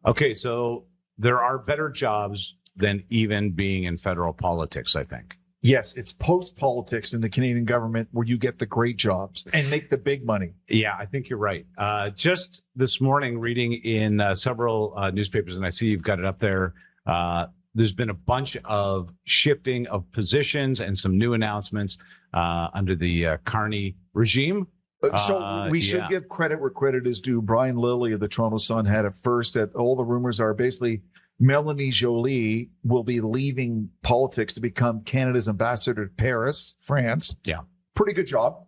Okay, so there are better jobs than even being in federal politics, I think. Yes, it's post-politics in the Canadian government where you get the great jobs and make the big money. Yeah, I think you're right. Just this morning, reading in several newspapers, and I see you've got it up there, there's been a bunch of shifting of positions and some new announcements under the Carney regime. So we should give credit where credit is due. Brian Lilley of the Toronto Sun had it first. That all the rumors are basically Mélanie Joly will be leaving politics to become Canada's ambassador to Paris, France. Yeah. Pretty good job.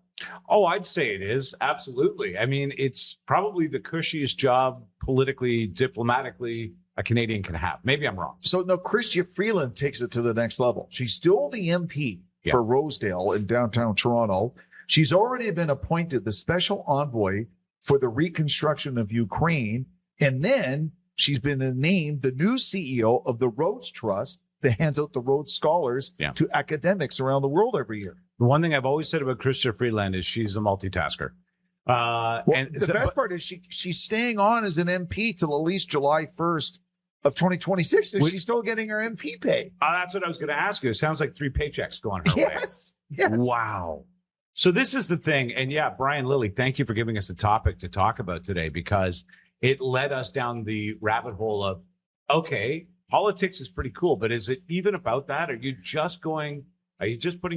Oh, I'd say it is. Absolutely. I mean, it's probably the cushiest job politically, diplomatically, a Canadian can have. Maybe I'm wrong. So now Chrystia Freeland takes it to the next level. She's still the MP for Rosedale in downtown Toronto. She's already been appointed the special envoy for the reconstruction of Ukraine. And then she's been named the new CEO of the Rhodes Trust that hands out the Rhodes Scholars to academics around the world every year. The one thing I've always said about Chrystia Freeland is she's a multitasker. The best part is she's staying on as an MP till at least July 1st of 2026. So she's still getting her MP pay. That's what I was going to ask you. It sounds like 3 paychecks going her way. Yes. Wow. So this is the thing. And Brian Lilley, thank you for giving us a topic to talk about today, because it led us down the rabbit hole of, okay, politics is pretty cool, but is it even about that? Are you just putting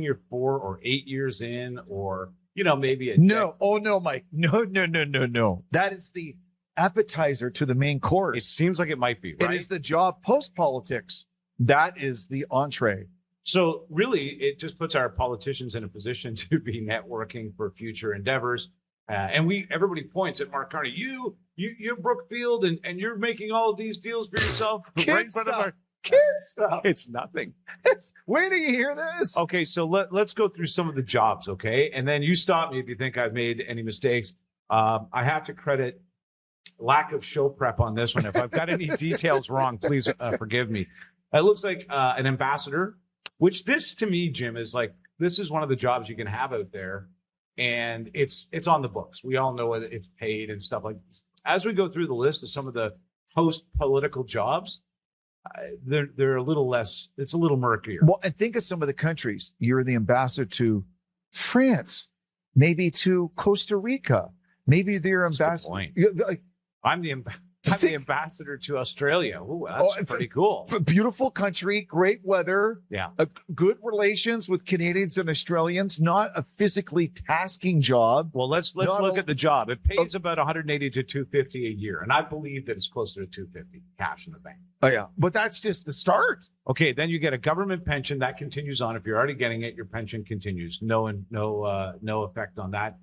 your 4 or 8 years in, or, maybe No. Oh, no, Mike. No. That is the appetizer to the main course. It seems like it might be, right? It is the job post-politics. That is the entree. So really, it just puts our politicians in a position to be networking for future endeavors. And everybody points at Mark Carney. You're Brookfield, and you're making all of these deals for yourself. Kid stuff. It's nothing. Where do you hear this? Okay, so let's go through some of the jobs, okay? And then you stop me if you think I've made any mistakes. I have to credit lack of show prep on this one. If I've got any details wrong, please forgive me. It looks like an ambassador, which this to me, Jim, is like, this is one of the jobs you can have out there. And it's on the books. We all know it's paid and stuff like this. As we go through the list of some of the post-political jobs, they're a little less, it's a little murkier. Well, and think of some of the countries. You're the ambassador to France, maybe to Costa Rica, maybe they're ambassador. I'm the ambassador to Australia. Ooh, that's pretty cool. Beautiful country, great weather. Yeah. Good relations with Canadians and Australians, not a physically tasking job. Well, let's look at the job. It pays about $180 to $250 a year. And I believe that it's closer to $250 cash in the bank. Oh, yeah. But that's just the start. Okay. Then you get a government pension that continues on. If you're already getting it, your pension continues. No effect on that.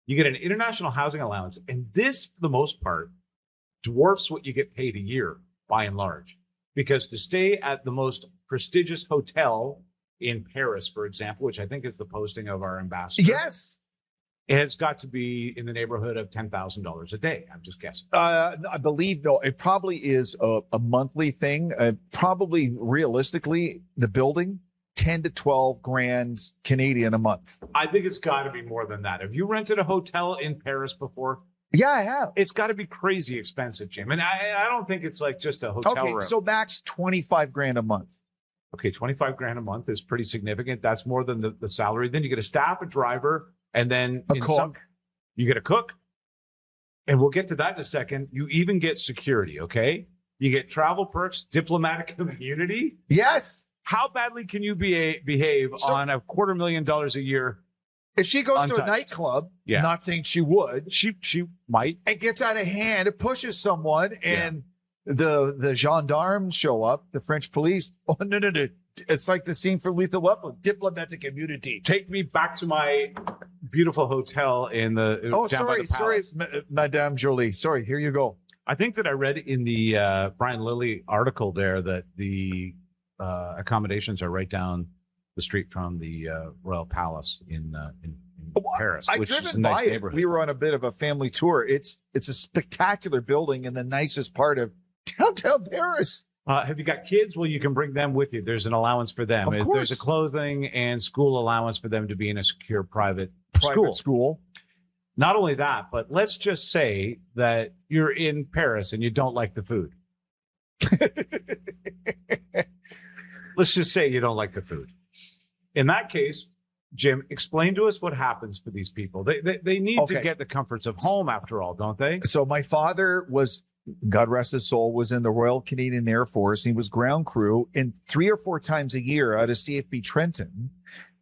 You get an international housing allowance. And this, for the most part, dwarfs what you get paid a year by and large, because to stay at the most prestigious hotel in Paris, for example, which I think is the posting of our ambassador. Yes. It has got to be in the neighborhood of $10,000 a day. I'm just guessing. I believe, no, it probably is a monthly thing. Probably realistically, the building, 10 to 12 grand Canadian a month. I think it's got to be more than that. Have you rented a hotel in Paris before? Yeah, I have. It's got to be crazy expensive, Jim. And I don't think it's like just a hotel room. So max 25 grand a month. Okay, 25 grand a month is pretty significant. That's more than the salary. Then you get a staff, a driver, and then a cook. You get a cook. And we'll get to that in a second. You even get security, okay? You get travel perks, diplomatic immunity. Yes. How badly can you behave on $250,000 a year? If she goes to a nightclub, not saying she would, she might, and gets out of hand, it pushes someone, and the gendarmes show up, the French police. Oh, no. It's like the scene from Lethal Weapon, diplomatic immunity. Take me back to my beautiful hotel in the. Oh, sorry, Madame Joly. Sorry, here you go. I think that I read in the Brian Lilley article there that the accommodations are right down the street from the Royal Palace in Paris, which is a nice neighborhood. We were on a bit of a family tour. It's a spectacular building in the nicest part of downtown Paris. Have you got kids? Well, you can bring them with you. There's an allowance for them. Of course. There's a clothing and school allowance for them to be in a secure private school. Not only that, but let's just say that you're in Paris and you don't like the food. Let's just say you don't like the food. In that case, Jim, explain to us what happens for these people. They need to get the comforts of home after all, don't they? So my father was, God rest his soul, was in the Royal Canadian Air Force. He was ground crew, and 3 or 4 times a year out of CFB Trenton,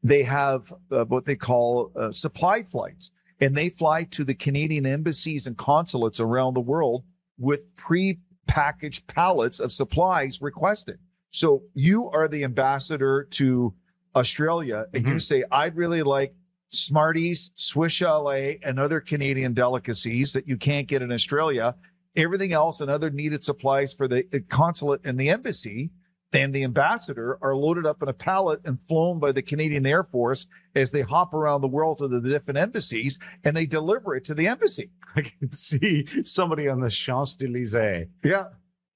they have what they call supply flights, and they fly to the Canadian embassies and consulates around the world with pre-packaged pallets of supplies requested. So you are the ambassador to Australia, and you say, I'd really like Smarties, Swiss Chalet, and other Canadian delicacies that you can't get in Australia. Everything else and other needed supplies for the consulate and the embassy and the ambassador are loaded up in a pallet and flown by the Canadian Air Force as they hop around the world to the different embassies, and they deliver it to the embassy. I can see somebody on the Champs-Élysées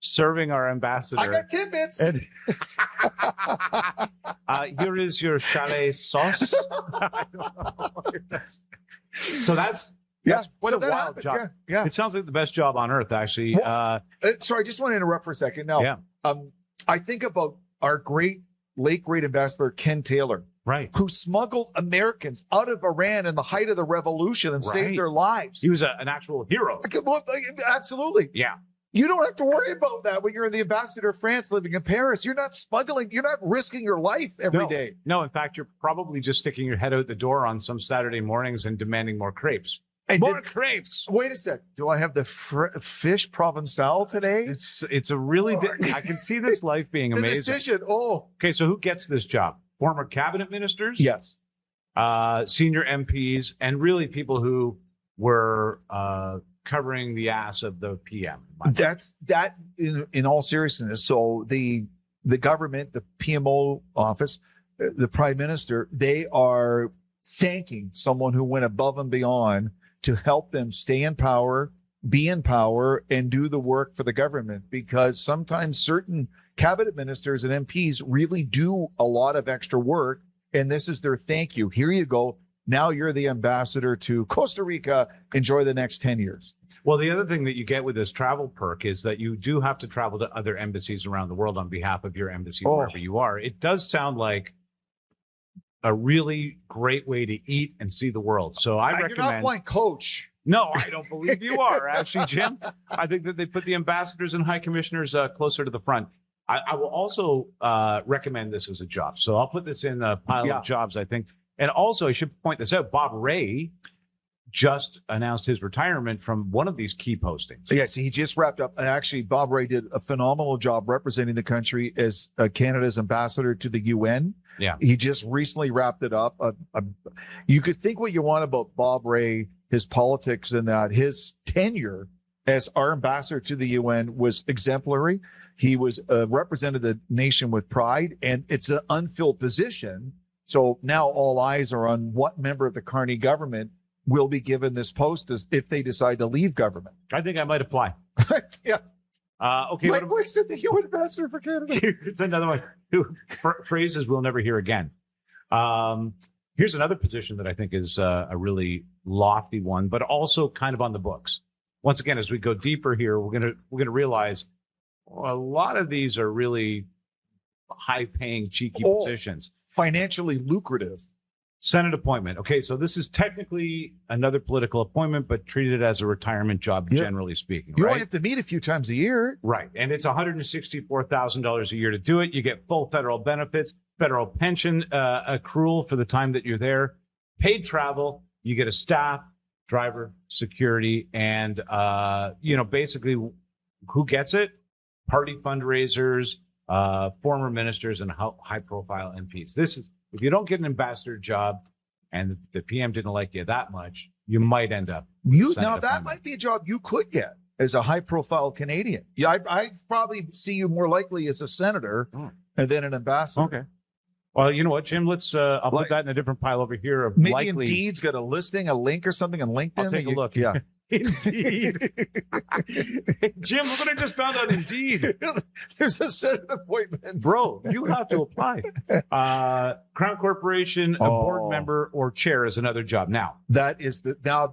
serving our ambassador. I got tidbits. And here is your chalet sauce. So that's what so a wild happens, job. Yeah. It sounds like the best job on earth, actually. Sorry, I just want to interrupt for a second. Now, I think about our late great ambassador, Ken Taylor, right, who smuggled Americans out of Iran in the height of the revolution and saved their lives. He was an actual hero. Absolutely. Yeah. You don't have to worry about that when you're the ambassador of France living in Paris. You're not smuggling. You're not risking your life every day. No, in fact, you're probably just sticking your head out the door on some Saturday mornings and demanding more crepes. More crepes. Wait a sec. Do I have the fish provençal today? It's a really. I can see this life being amazing. Decision. Oh. Okay, so who gets this job? Former cabinet ministers? Yes. Senior MPs, and really people who were covering the ass of the PM. That's that in all seriousness. So the government, the PMO office, the prime minister, they are thanking someone who went above and beyond to help them stay in power, be in power, and do the work for the government, because sometimes certain cabinet ministers and MPs really do a lot of extra work, and this is their thank you. Here you go. Now you're the ambassador to Costa Rica. Enjoy the next 10 years. Well, the other thing that you get with this travel perk is that you do have to travel to other embassies around the world on behalf of your embassy, wherever you are. It does sound like a really great way to eat and see the world. So I recommend. You're not playing coach. No, I don't believe you are, actually, Jim. I think that they put the ambassadors and high commissioners closer to the front. I will also recommend this as a job. So I'll put this in a pile of jobs, I think. And also, I should point this out, Bob Ray just announced his retirement from one of these key postings. Yes, he just wrapped up. Actually, Bob Ray did a phenomenal job representing the country as Canada's ambassador to the UN. Yeah. He just recently wrapped it up. You could think what you want about Bob Ray, his politics, and that his tenure as our ambassador to the UN was exemplary. He was represented the nation with pride, and it's an unfilled position. So now all eyes are on what member of the Carney government will be given this post as if they decide to leave government. I think I might apply. Yeah. Okay. Mike Wixson, the UN ambassador for Canada. Here's another one. Phrases we'll never hear again. Here's another position that I think is a really lofty one, but also kind of on the books. Once again, as we go deeper here, we're gonna realize a lot of these are really high-paying, cheeky positions. Financially lucrative. Senate appointment. Okay, so this is technically another political appointment, but treated as a retirement job, generally speaking. You right? only have to meet a few times a year. Right, and it's $164,000 a year to do it. You get full federal benefits, federal pension accrual for the time that you're there, paid travel. You get a staff, driver, security, and basically, who gets it? Party fundraisers, former ministers, and high-profile MPs. This is. If you don't get an ambassador job and the PM didn't like you that much, you might end up. That might be a job you could get as a high-profile Canadian. Yeah, I probably see you more likely as a senator and then an ambassador. Okay. Well, you know what, Jim? Let's. I'll put that in a different pile over here. Of maybe likely... Indeed's got a listing, a link or something on LinkedIn. I'll take a look. Yeah. Indeed. Jim, look what I just found on Indeed. There's a set of appointments. Bro, you have to apply. Crown Corporation, a board member or chair is another job. Now, that is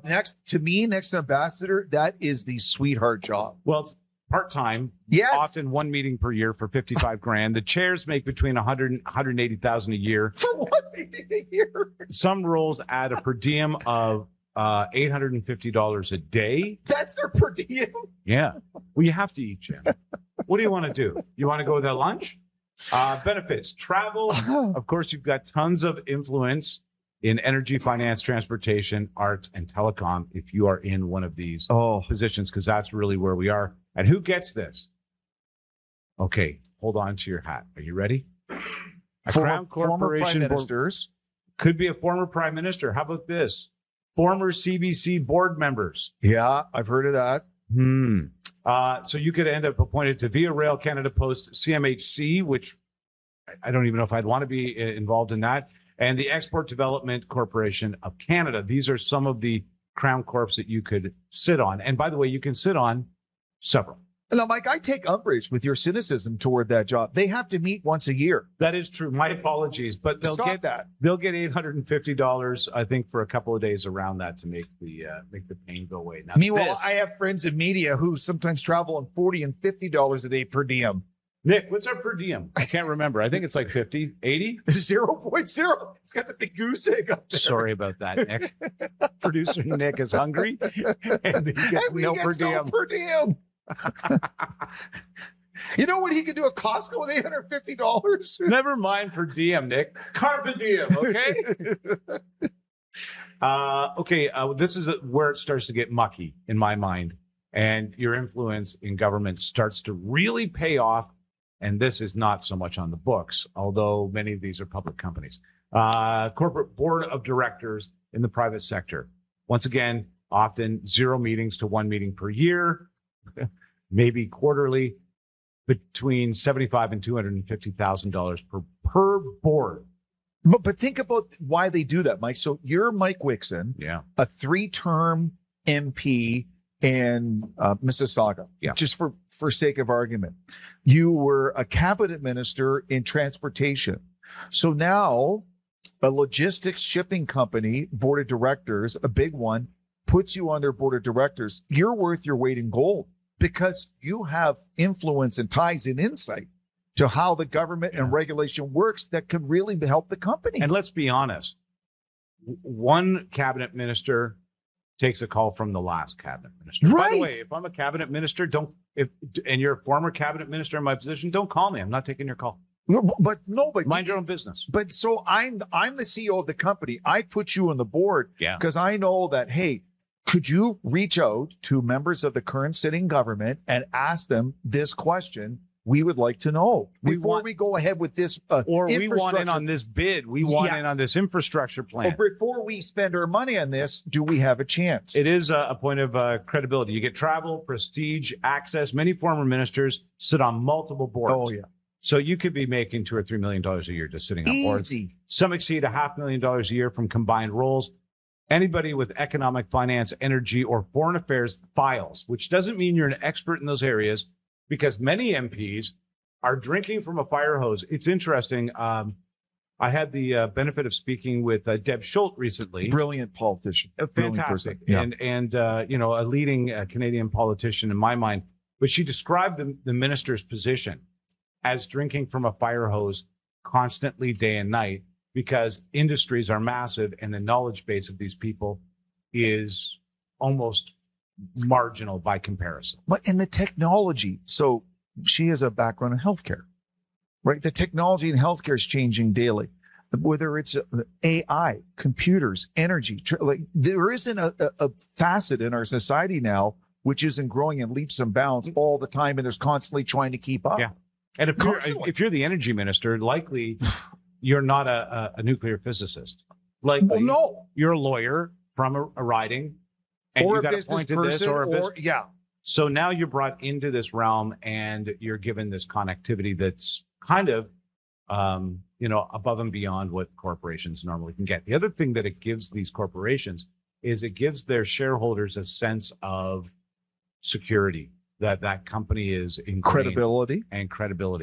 next ambassador, that is the sweetheart job. Well, part-time, Yes. often one meeting per year for 55 grand. The chairs make between 100 and 180,000 a year. For one meeting a year. Some roles add a per diem of $850 a day. That's their per diem. Yeah. Well, you have to eat, Jim. What do you want to do? You want to go to lunch? Benefits, travel. Of course, you've got tons of influence in energy, finance, transportation, art, and telecom if you are in one of these positions, because that's really where we are. And who gets this? Okay, hold on to your hat. Are you ready? A Crown Former prime Corporation board, ministers. could be a former prime minister. How about this? Former CBC board members. Yeah, I've heard of that. So you could end up appointed to Via Rail Canada Post CMHC, which I don't even know if I'd want to be involved in that, and the Export Development Corporation of Canada. These are some of the Crown Corps that you could sit on. And by the way, you can sit on several. Now, Mike, I take umbrage with your cynicism toward that job. They have to meet once a year. That is true. My apologies, but they'll get $850, I think, for a couple of days around that to make the pain go away. Now, meanwhile, I have friends in media who sometimes travel on $40 and $50 a day per diem. Nick, what's our per diem? I can't remember. I think it's like 50, 80? 0.0. It's got the big goose egg up there. Sorry about that, Nick. Producer Nick is hungry and he gets no per diem. You know what he could do at Costco with $850? Never mind per diem, Nick. Carpe diem, okay? This is where it starts to get mucky in my mind, and your influence in government starts to really pay off. And this is not so much on the books, although many of these are public companies. Corporate board of directors in the private sector. Once again, often 0 meetings to 1 meeting per year, maybe quarterly, between $75,000 and $250,000 per board. But think about why they do that, Mike. So you're Mike Wixson, a 3-term MP in Mississauga, just for sake of argument. You were a cabinet minister in transportation. So now a logistics shipping company board of directors, a big one, puts you on their board of directors. You're worth your weight in gold because you have influence and ties and insight to how the government and regulation works that could really help the company. And let's be honest, one cabinet minister takes a call from the last cabinet minister. Right. By the way, if I'm a cabinet minister, and you're a former cabinet minister in my position, don't call me. I'm not taking your call. But mind your own business. But so I'm the CEO of the company. I put you on the board because I know that, hey, could you reach out to members of the current sitting government and ask them this question? We would like to know before we go ahead with this. Or we want in on this bid. We want in on this infrastructure plan. Or before we spend our money on this, do we have a chance? It is a point of credibility. You get travel, prestige, access. Many former ministers sit on multiple boards. Oh, yeah. So you could be making $2 or $3 million a year just sitting on boards. Some exceed $500,000 a year from combined roles. Anybody with economic, finance, energy, or foreign affairs files, which doesn't mean you're an expert in those areas, because many MPs are drinking from a fire hose. It's interesting. I had the benefit of speaking with Deb Schultz recently. Brilliant politician. Fantastic. And a leading Canadian politician in my mind. But she described the minister's position as drinking from a fire hose constantly day and night, because industries are massive and the knowledge base of these people is almost marginal by comparison. But in the technology, so she has a background in healthcare, right? The technology in healthcare is changing daily, whether it's AI, computers, energy. Like there isn't a facet in our society now which isn't growing in leaps and bounds all the time, and there's constantly trying to keep up. Yeah, and if you're the energy minister, likely you're not a nuclear physicist. Likely, no, you're a lawyer from a riding. And or you a got business appointed person, this or a business. So now you're brought into this realm and you're given this connectivity that's kind of, above and beyond what corporations normally can get. The other thing that it gives these corporations is it gives their shareholders a sense of security that company is in credibility.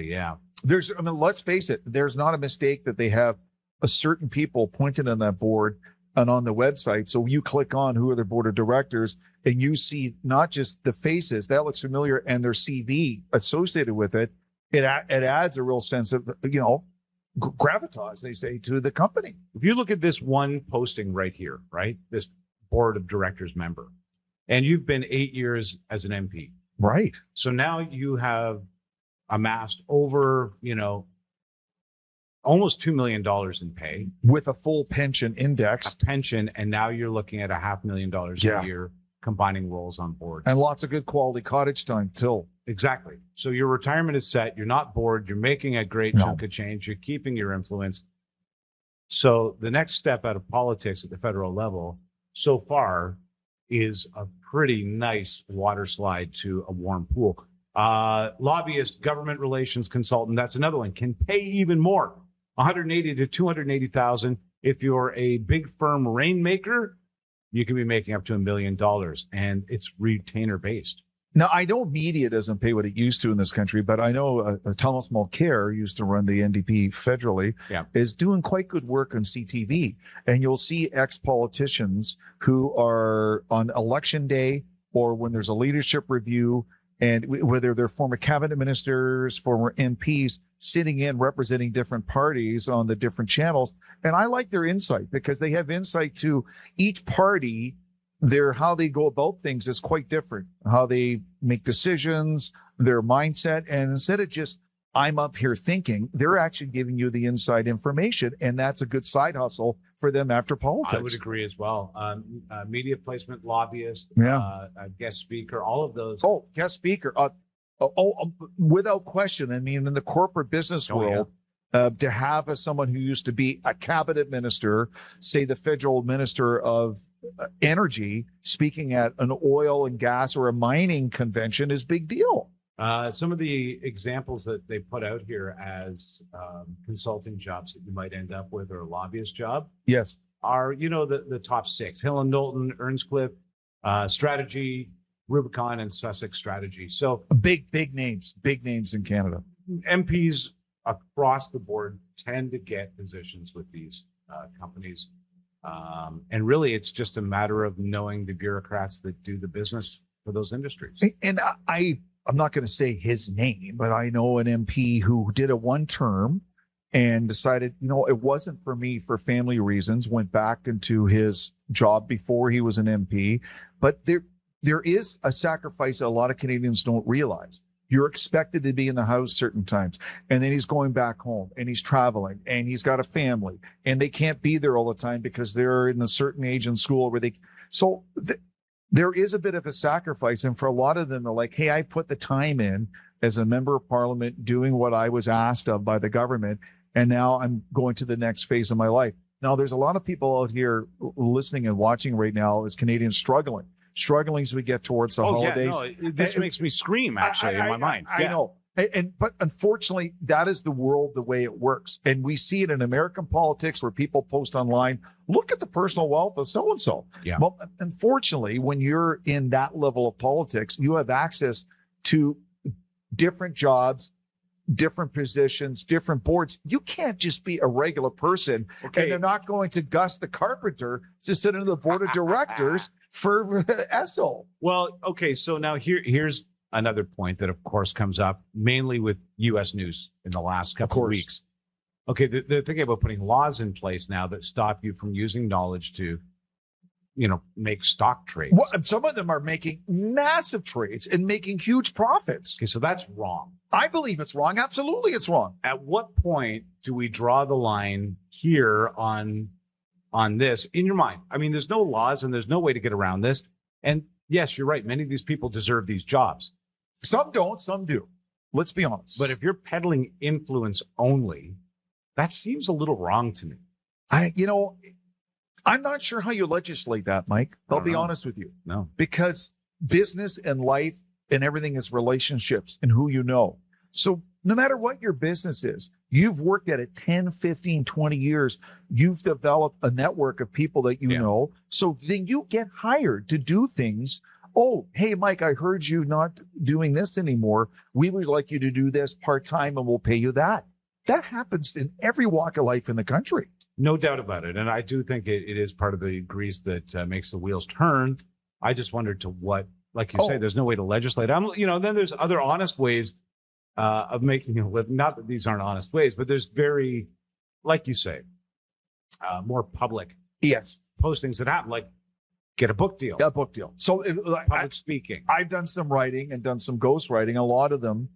Yeah. Let's face it, there's not a mistake that they have a certain people appointed on that board and on the website. So you click on who are their board of directors and you see not just the faces that looks familiar and their CV associated with it. It adds a real sense of, gravitas, they say, to the company. If you look at this one posting right here, right, this board of directors member, and you've been 8 years as an MP. Right. So now you have amassed over, almost $2 million in pay. With a full pension index. A pension, and now you're looking at $500,000 a year combining roles on board. And lots of good quality cottage time, too. Exactly. So your retirement is set. You're not bored. You're making a great chunk of change. You're keeping your influence. So the next step out of politics at the federal level so far is a pretty nice water slide to a warm pool. Lobbyist, government relations consultant, that's another one, can pay even more, $180,000 to $280,000. If you're a big firm rainmaker, you can be making up to $1 million, and it's retainer based. Now, I know media doesn't pay what it used to in this country, but I know Thomas Mulcair used to run the NDP federally, is doing quite good work on CTV. And you'll see ex-politicians who are on election day or when there's a leadership review, and whether they're former cabinet ministers, former MPs, sitting in representing different parties on the different channels. And I like their insight because they have insight to each party. How they go about things is quite different. How they make decisions, their mindset. And instead of just, I'm up here thinking, they're actually giving you the inside information. And that's a good side hustle for them after politics. I would agree as well. Media placement, lobbyist, guest speaker, all of those. Oh, guest speaker. Without question. I mean, in the corporate business world, to have someone who used to be a cabinet minister, say the federal minister of energy, speaking at an oil and gas or a mining convention is big deal. Some of the examples that they put out here as consulting jobs that you might end up with, or a lobbyist job, yes, are the top six: Hill and Knowlton, Earnscliffe, Strategy, Rubicon, and Sussex Strategy. So big names in Canada. MPs across the board tend to get positions with these companies. And really, it's just a matter of knowing the bureaucrats that do the business for those industries. And I'm not going to say his name, but I know an MP who did a one term and decided, it wasn't for me for family reasons, went back into his job before he was an MP. But there is a sacrifice a lot of Canadians don't realize. You're expected to be in the house certain times, and then he's going back home and he's traveling and he's got a family and they can't be there all the time because they're in a certain age in school where there is a bit of a sacrifice. And for a lot of them, they're like, hey, I put the time in as a member of parliament doing what I was asked of by the government. And now I'm going to the next phase of my life. Now, there's a lot of people out here listening and watching right now as Canadians struggling as we get towards the holidays. This makes me scream, actually, in my mind. I know. But unfortunately, that is the world, the way it works. And we see it in American politics where people post online, look at the personal wealth of so-and-so. Yeah. Well, unfortunately, when you're in that level of politics, you have access to different jobs, different positions, different boards. You can't just be a regular person. Okay. And they're not going to Gus the carpenter to sit in the board of directors for ESSO. Well, okay. So now here's another point that, of course, comes up mainly with U.S. news in the last couple of weeks. Okay, they're thinking about putting laws in place now that stop you from using knowledge to, make stock trades. Well, some of them are making massive trades and making huge profits. Okay, so that's wrong. I believe it's wrong. Absolutely, it's wrong. At what point do we draw the line here on this in your mind? I mean, there's no laws and there's no way to get around this. And yes, you're right. Many of these people deserve these jobs. Some don't, some do. Let's be honest. But if you're peddling influence only, that seems a little wrong to me. I'm not sure how you legislate that, Mike. I'll be honest with you. No. Because business and life and everything is relationships and who you know. So no matter what your business is, you've worked at it 10, 15, 20 years. You've developed a network of people that you know. So then you get hired to do things. Oh, hey, Mike, I heard you not doing this anymore. We would like you to do this part-time and we'll pay you that. That happens in every walk of life in the country. No doubt about it. And I do think it is part of the grease that makes the wheels turn. I just wondered to what, like you say, there's no way to legislate. Then there's other honest ways of making a living. Not that these aren't honest ways, but there's very, like you say, more public postings that happen, like get a book deal. A book deal. So public speaking. I've done some writing and done some ghost writing. A lot of them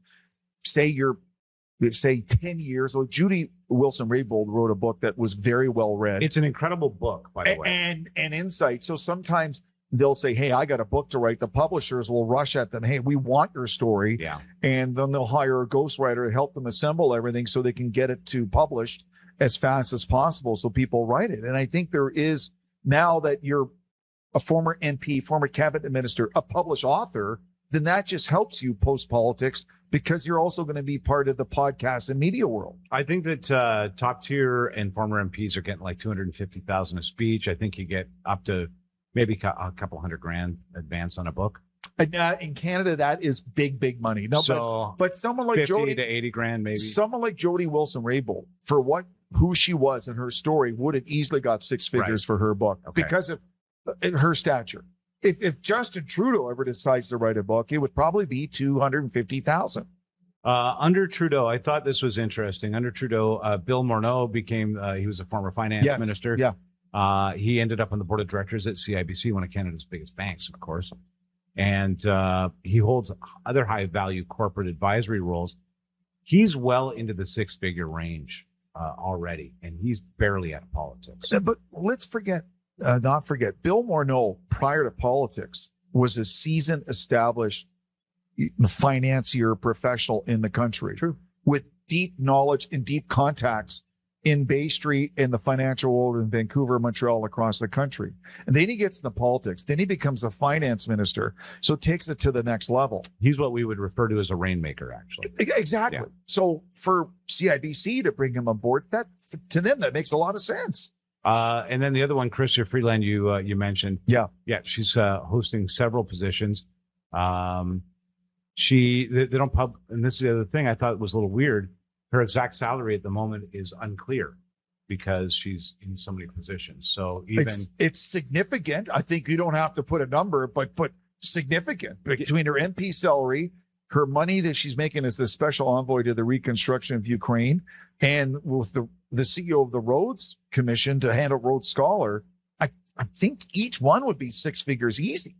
say 10 years. So Judy Wilson-Raybould wrote a book that was very well read. It's an incredible book, by the way. And insight. So sometimes they'll say, hey, I got a book to write. The publishers will rush at them. Hey, we want your story. Yeah. And then they'll hire a ghostwriter to help them assemble everything so they can get it to published as fast as possible so people write it. And I think there is, now that you're a former MP, former cabinet minister, a published author, then that just helps you post politics because you're also going to be part of the podcast and media world. I think that top tier and former MPs are getting like $250,000 a speech. I think you get up to maybe a couple $100,000 advance on a book. And, in Canada, that is big money. No, so but someone like 50 Joly, to 80 grand, maybe. Someone like Jody Wilson-Raybould, for who she was and her story, would have easily got six figures for her book because of her stature. If Justin Trudeau ever decides to write a book, it would probably be $250,000. Under Trudeau, I thought this was interesting. Under Trudeau, Bill Morneau became, he was a former finance minister. Yeah. He ended up on the board of directors at CIBC, one of Canada's biggest banks, of course. And he holds other high value corporate advisory roles. He's well into the six-figure range already, and he's barely out of politics. But let's not forget, Bill Morneau, prior to politics, was a seasoned, established financier professional in the country. True. With deep knowledge and deep contacts in Bay Street and the financial world in Vancouver, Montreal, across the country. And then he gets into politics. Then he becomes a finance minister. So takes it to the next level. He's what we would refer to as a rainmaker, actually. Exactly. Yeah. So for CIBC to bring him on board, to them, that makes a lot of sense. And then the other one, Chrystia Freeland, you mentioned. Yeah. She's hosting several positions. They don't and this is the other thing I thought was a little weird. Her exact salary at the moment is unclear because she's in so many positions. So it's significant. I think you don't have to put a number, but significant between her MP salary, her money that she's making as the special envoy to the reconstruction of Ukraine, and with the CEO of the Rhodes Commission to handle Rhodes Scholar. I think each one would be six figures easy.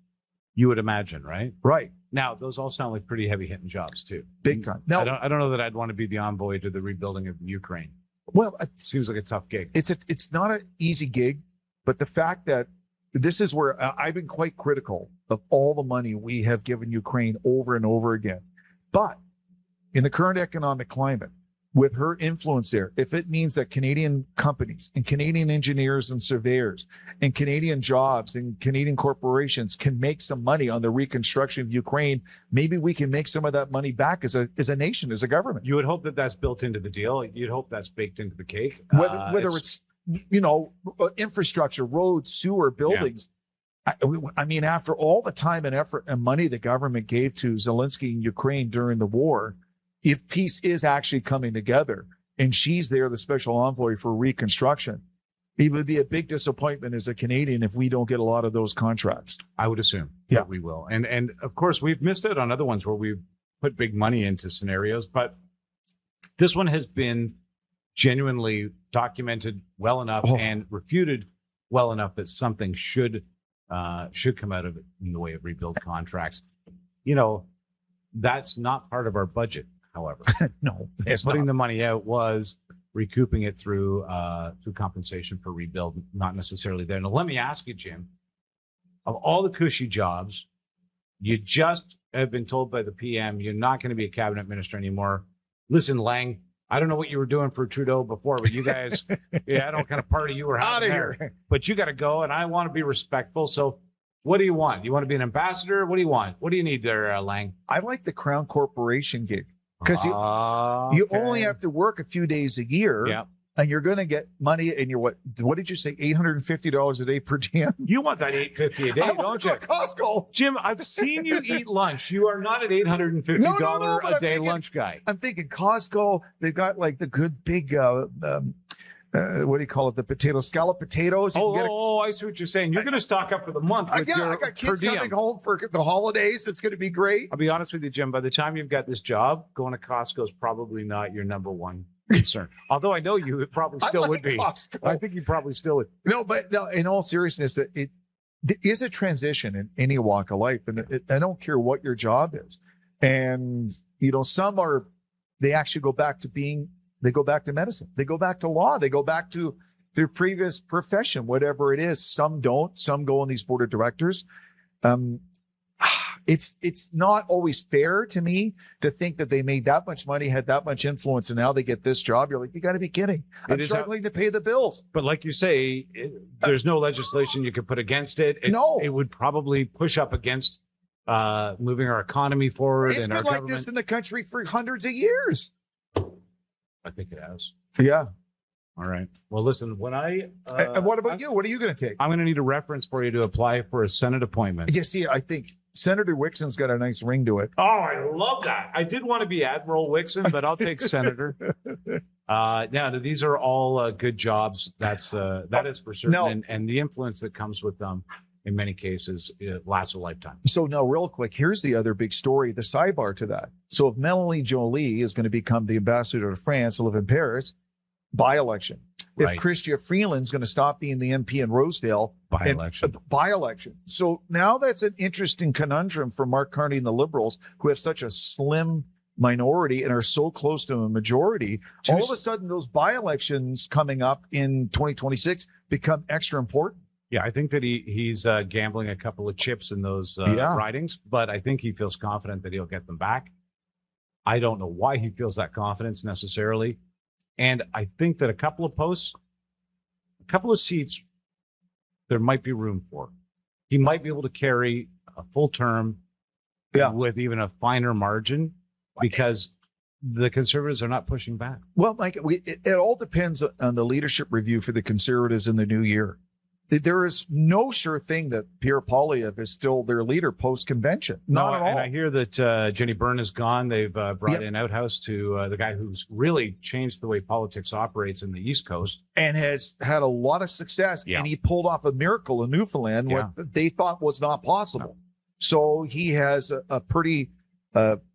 You would imagine, right? Right. Now, those all sound like pretty heavy-hitting jobs, too. Big time. Now, I don't know that I'd want to be the envoy to the rebuilding of Ukraine. Well, it seems like a tough gig. It's not an easy gig, but the fact that this is where I've been quite critical of all the money we have given Ukraine over and over again. But in the current economic climate, with her influence there, if it means that Canadian companies and Canadian engineers and surveyors and Canadian jobs and Canadian corporations can make some money on the reconstruction of Ukraine, maybe we can make some of that money back as a nation, as a government. You would hope that that's built into the deal. You'd hope that's baked into the cake. Whether it's infrastructure, roads, sewer, buildings. Yeah. I mean, after all the time and effort and money the government gave to Zelensky in Ukraine during the war, if peace is actually coming together and she's there, the special envoy for reconstruction, it would be a big disappointment as a Canadian if we don't get a lot of those contracts. I would assume that we will. And of course, we've missed it on other ones where we've put big money into scenarios, but this one has been genuinely documented well enough and refuted well enough that something should come out of it in the way of rebuild contracts. That's not part of our budget. However, no, putting the money out was recouping it through compensation for rebuild, not necessarily there. Now, let me ask you, Jim, of all the cushy jobs, you just have been told by the PM you're not going to be a cabinet minister anymore. Listen, Lang, I don't know what you were doing for Trudeau before, but you guys, I don't know what kind of party you were having out of there. here. But you got to go, and I want to be respectful. So what do you want? You want to be an ambassador? What do you want? What do you need there, Lang? I like the Crown Corporation gig. Because you only have to work a few days a year, and you're going to get money. And you're what did you say? $850 a day per diem. You want that $850 a day, don't you? Costco, Jim. I've seen you eat lunch. You are not an $850 a day lunch guy. I'm thinking Costco. They've got like the good big what do you call it? The scallop potatoes. You can get I see what you're saying. You're going to stock up for the month. With I got kids coming home for the holidays. It's going to be great. I'll be honest with you, Jim. By the time you've got this job, going to Costco is probably not your number one concern. Although I know you probably still would be. Costco. I think you probably still would. No, but no, in all seriousness, it is a transition in any walk of life. And I don't care what your job is. And, some they actually go back to they go back to medicine. They go back to law. They go back to their previous profession, whatever it is. Some don't. Some go on these board of directors. It's not always fair to me to think that they made that much money, had that much influence, and now they get this job. You're like, you got to be kidding. I'm struggling to pay the bills. But like you say, there's no legislation you could put against it. It would probably push up against moving our economy forward. It's been like this in the country for hundreds of years. I think it has. Yeah. All right. Well, listen, when and what about you? What are you going to take? I'm going to need a reference for you to apply for a Senate appointment. You see, I think Senator Wixson's got a nice ring to it. Oh, I love that. I did want to be Admiral Wixson, but I'll take Senator. These are all good jobs. That is for certain. No. And the influence that comes with them in many cases, it lasts a lifetime. So now, real quick, here's the other big story, the sidebar to that. So if Mélanie Joly is going to become the ambassador to France to live in Paris, by-election. Right. If Chrystia Freeland's going to stop being the MP in Rosedale, by-election. By-election. So now that's an interesting conundrum for Mark Carney and the Liberals, who have such a slim minority and are so close to a majority. All of a sudden, those by-elections coming up in 2026 become extra important. Yeah, I think that he's gambling a couple of chips in those ridings, but I think he feels confident that he'll get them back. I don't know why he feels that confidence necessarily. And I think that a couple of seats, there might be room for. He might be able to carry a full term with even a finer margin because the Conservatives are not pushing back. Well, Mike, it all depends on the leadership review for the Conservatives in the new year. There is no sure thing that Pierre Poilievre is still their leader post-convention. Not at all. And I hear that Jenny Byrne is gone. They've brought in Outhouse to the guy who's really changed the way politics operates in the East Coast. And has had a lot of success. Yeah. And he pulled off a miracle in Newfoundland, what they thought was not possible. No. So he has a pretty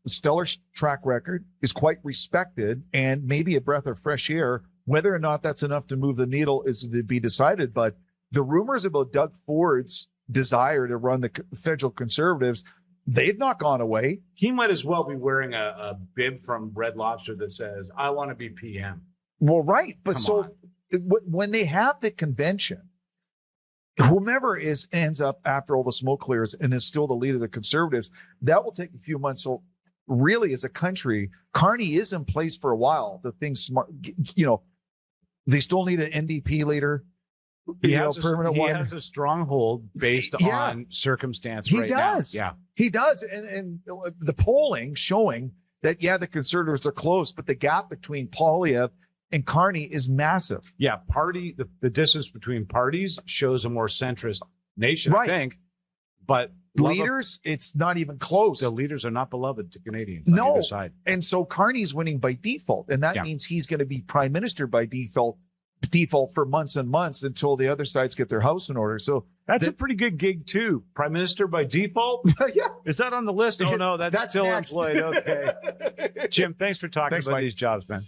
stellar track record, is quite respected, and maybe a breath of fresh air. Whether or not that's enough to move the needle is to be decided, but the rumors about Doug Ford's desire to run the federal Conservatives, they've not gone away. He might as well be wearing a bib from Red Lobster that says, I want to be PM. Well, right. But when they have the convention, whomever ends up after all the smoke clears and is still the leader of the Conservatives, that will take a few months. So really, as a country, Carney is in place for a while. The thing's smart, they still need an NDP leader. He has a stronghold based on circumstance right now. Yeah, he does. And the polling showing that, the Conservatives are close, but the gap between Poilievre and Carney is massive. Yeah, the distance between parties shows a more centrist nation, right. I think. But leaders, it's not even close. The leaders are not beloved to Canadians on either side. And so Carney's winning by default. And that means he's going to be prime minister by default for months and months until the other sides get their house in order. So that's a pretty good gig too. Prime Minister by default. Yeah. Is that on the list? Oh no, that's still next. Employed. Okay. Jim, thanks for talking about these jobs, man.